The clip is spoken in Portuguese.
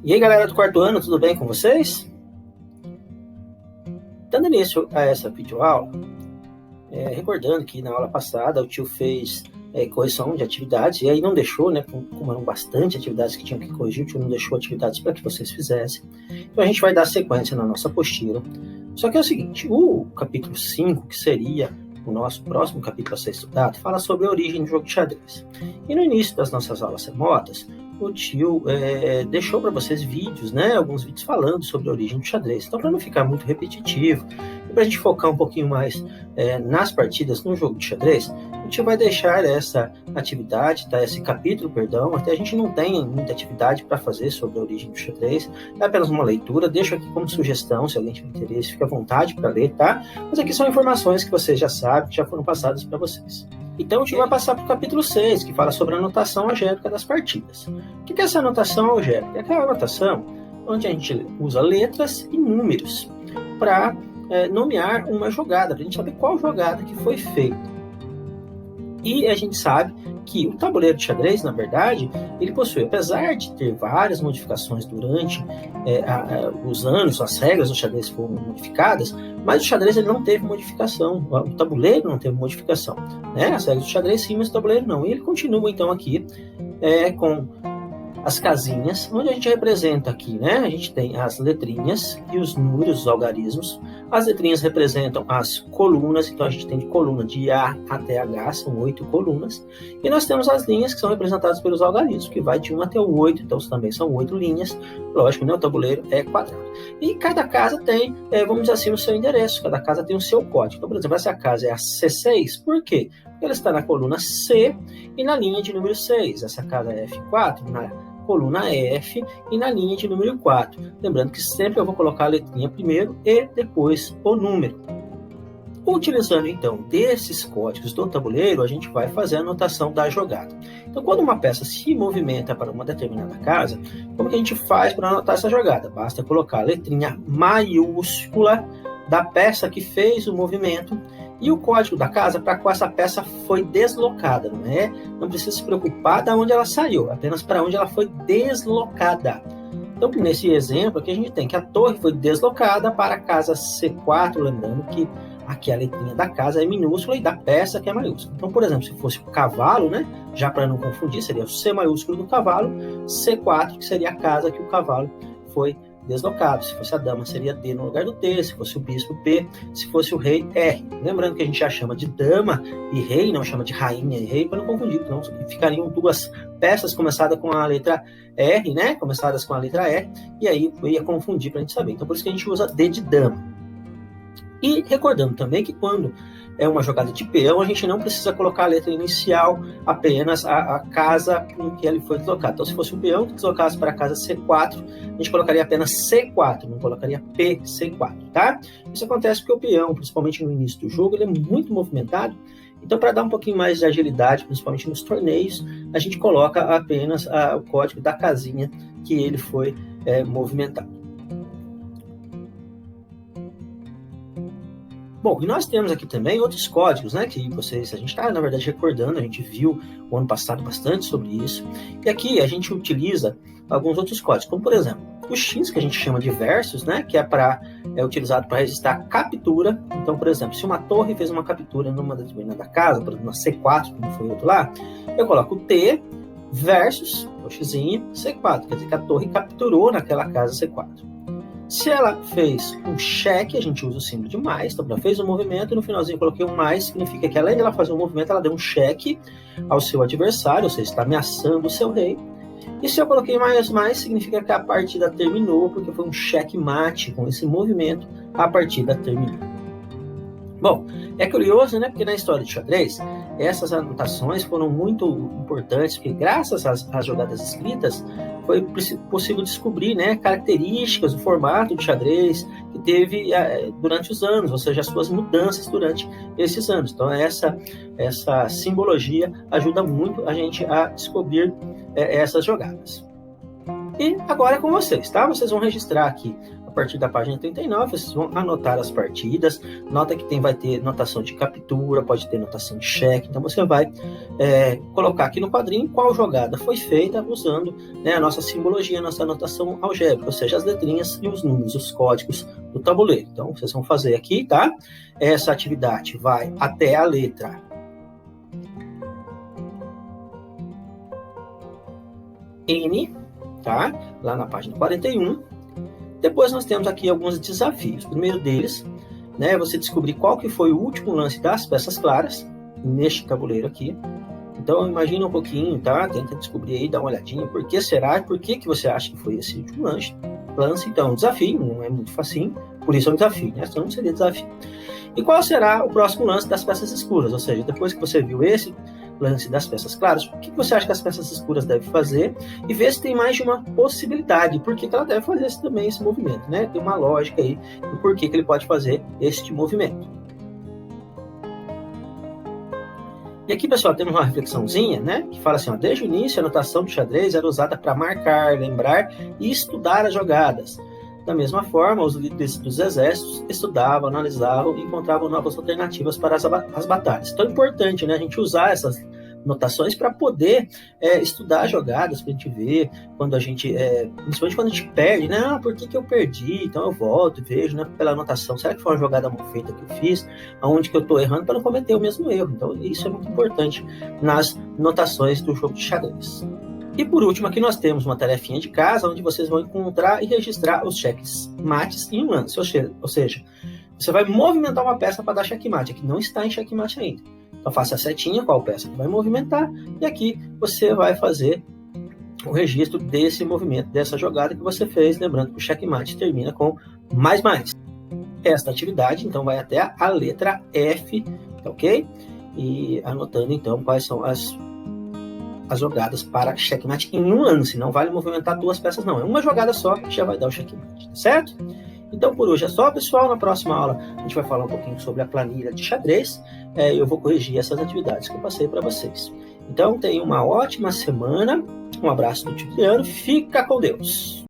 E aí, galera do quarto ano, tudo bem com vocês? Dando início a essa videoaula, recordando que na aula passada o tio fez correção de atividades, e aí não deixou, né, como eram bastante atividades que tinham que corrigir, o tio não deixou atividades para que vocês fizessem. Então a gente vai dar sequência na nossa apostila. Só que é o seguinte, o capítulo 5, que seria o nosso próximo capítulo a ser estudado, fala sobre a origem do jogo de xadrez. E no início das nossas aulas remotas, o tio deixou para vocês vídeos, né, alguns vídeos falando sobre a origem do xadrez. Então, para não ficar muito repetitivo, e para a gente focar um pouquinho mais nas partidas no jogo de xadrez, o tio vai deixar essa atividade, tá, esse capítulo, perdão, até a gente não tem muita atividade para fazer sobre a origem do xadrez, é apenas uma leitura, deixo aqui como sugestão, se alguém tiver interesse, fica à vontade para ler, tá? Mas aqui são informações que vocês já sabem, que já foram passadas para vocês. Então, a gente vai passar para o capítulo 6, que fala sobre a anotação algébrica das partidas. O que é essa anotação algébrica? É aquela anotação onde a gente usa letras e números para nomear uma jogada, para a gente saber qual jogada que foi feita. E a gente sabe que o tabuleiro de xadrez, na verdade, ele possui, apesar de ter várias modificações durante os anos, as regras do xadrez foram modificadas, mas o xadrez ele não teve modificação, o tabuleiro não teve modificação, né? As regras do xadrez sim, mas o tabuleiro não. E ele continua então aqui com as casinhas, onde a gente representa aqui, né? A gente tem as letrinhas e os números, os algarismos. As letrinhas representam as colunas, então a gente tem de coluna de A até H, são 8 colunas. E nós temos as linhas que são representadas pelos algarismos, que vai de 1 até o 8, então também são 8 linhas. Lógico, né? O tabuleiro é quadrado. E cada casa tem, vamos dizer assim, o seu endereço, cada casa tem o seu código. Então, por exemplo, essa casa é a C6, por quê? Porque ela está na coluna C e na linha de número 6. Essa casa é F4, na coluna F e na linha de número 4. Lembrando que sempre eu vou colocar a letrinha primeiro e depois o número. Utilizando, então, desses códigos do tabuleiro, a gente vai fazer a anotação da jogada. Então, quando uma peça se movimenta para uma determinada casa, como que a gente faz para anotar essa jogada? Basta colocar a letrinha maiúscula da peça que fez o movimento e o código da casa para qual essa peça foi deslocada, não precisa se preocupar de onde ela saiu, apenas para onde ela foi deslocada. Então, nesse exemplo aqui, a gente tem que a torre foi deslocada para a casa C4, lembrando que aqui a letrinha da casa é minúscula e da peça que é maiúscula. Então, por exemplo, se fosse o cavalo, já para não confundir, seria o C maiúsculo do cavalo, C4, que seria a casa que o cavalo foi deslocado. Se fosse a dama, seria D no lugar do T, se fosse o bispo, P, se fosse o rei, R. Lembrando que a gente já chama de dama e rei, não chama de rainha e rei, para não confundir, não ficariam duas peças começadas com a letra R, começadas com a letra R, e aí eu ia confundir para a gente saber. Então, por isso que a gente usa D de dama. E recordando também que quando é uma jogada de peão, a gente não precisa colocar a letra inicial, apenas a casa em que ele foi deslocado. Então, se fosse um peão que deslocasse para a casa C4, a gente colocaria apenas C4, não colocaria PC4, tá? Isso acontece porque o peão, principalmente no início do jogo, ele é muito movimentado. Então, para dar um pouquinho mais de agilidade, principalmente nos torneios, a gente coloca apenas o código da casinha que ele foi movimentado. Bom, e nós temos aqui também outros códigos, que a gente está, na verdade, recordando, a gente viu o ano passado bastante sobre isso, e aqui a gente utiliza alguns outros códigos, como, por exemplo, o X, que a gente chama de versus, que é utilizado para registrar captura. Então, por exemplo, se uma torre fez uma captura numa determinada casa, por exemplo, na C4, como foi outro lá, eu coloco o T versus o X C4, quer dizer que a torre capturou naquela casa C4. Se ela fez um cheque, a gente usa o símbolo de mais, então ela fez um movimento e no finalzinho eu coloquei um mais, significa que além de ela fazer um movimento, ela deu um cheque ao seu adversário, ou seja, está ameaçando o seu rei. E se eu coloquei mais, significa que a partida terminou, porque foi um cheque mate com esse movimento, a partida terminou. Bom, é curioso, porque na história de xadrez, essas anotações foram muito importantes, porque graças às jogadas escritas, foi possível descobrir características do formato de xadrez que teve durante os anos, ou seja, as suas mudanças durante esses anos. Então, essa simbologia ajuda muito a gente a descobrir essas jogadas. E agora é com vocês, tá? Vocês vão registrar aqui a partir da página 39, vocês vão anotar as partidas. Nota que vai ter notação de captura, pode ter notação de cheque. Então você vai colocar aqui no quadrinho qual jogada foi feita usando, né, a nossa simbologia, a nossa anotação algébrica, ou seja, as letrinhas e os números, os códigos do tabuleiro. Então vocês vão fazer aqui, tá? Essa atividade vai até a letra N, tá? Lá na página 41. Depois nós temos aqui alguns desafios. O primeiro deles, né, é você descobrir qual que foi o último lance das peças claras neste tabuleiro aqui. Então imagina um pouquinho, tá? Tenta descobrir aí, dá uma olhadinha. Por que será? Por que você acha que foi esse último lance? Então, desafio, não é muito facinho, por isso é um desafio, né? Senão não seria desafio. E qual será o próximo lance das peças escuras? Ou seja, depois que você viu esse lance das peças claras, o que você acha que as peças escuras devem fazer? E ver se tem mais de uma possibilidade. Por que ela deve fazer também esse movimento, né? Tem uma lógica aí do porquê que ele pode fazer este movimento. E aqui, pessoal, temos uma reflexãozinha, né? Que fala assim, ó, desde o início, a anotação de xadrez era usada para marcar, lembrar e estudar as jogadas. Da mesma forma, os líderes dos exércitos estudavam, analisavam e encontravam novas alternativas para as batalhas. Então é importante, né, a gente usar essas notações para poder estudar jogadas, para a gente ver quando a gente, principalmente quando a gente perde, né? Por que eu perdi? Então eu volto e vejo, né, pela anotação, será que foi uma jogada mal feita que eu fiz? Aonde que eu estou errando para não cometer o mesmo erro? Então isso é muito importante nas notações do jogo de xadrez. E por último, aqui nós temos uma tarefinha de casa, onde vocês vão encontrar e registrar os cheques mates em um lance. Ou seja, você vai movimentar uma peça para dar checkmate. Aqui não está em checkmate ainda. Então faça a setinha, qual peça que vai movimentar, e aqui você vai fazer o registro desse movimento, dessa jogada que você fez, lembrando que o checkmate termina com mais. Esta atividade, então, vai até a letra F, ok? E anotando, então, quais são as jogadas para checkmate em um lance. Não vale movimentar duas peças, não. É uma jogada só que já vai dar o checkmate, certo? Então, por hoje é só, pessoal. Na próxima aula, a gente vai falar um pouquinho sobre a planilha de xadrez. Eu vou corrigir essas atividades que eu passei para vocês. Então, tenham uma ótima semana. Um abraço do tio Leandro. Fica com Deus.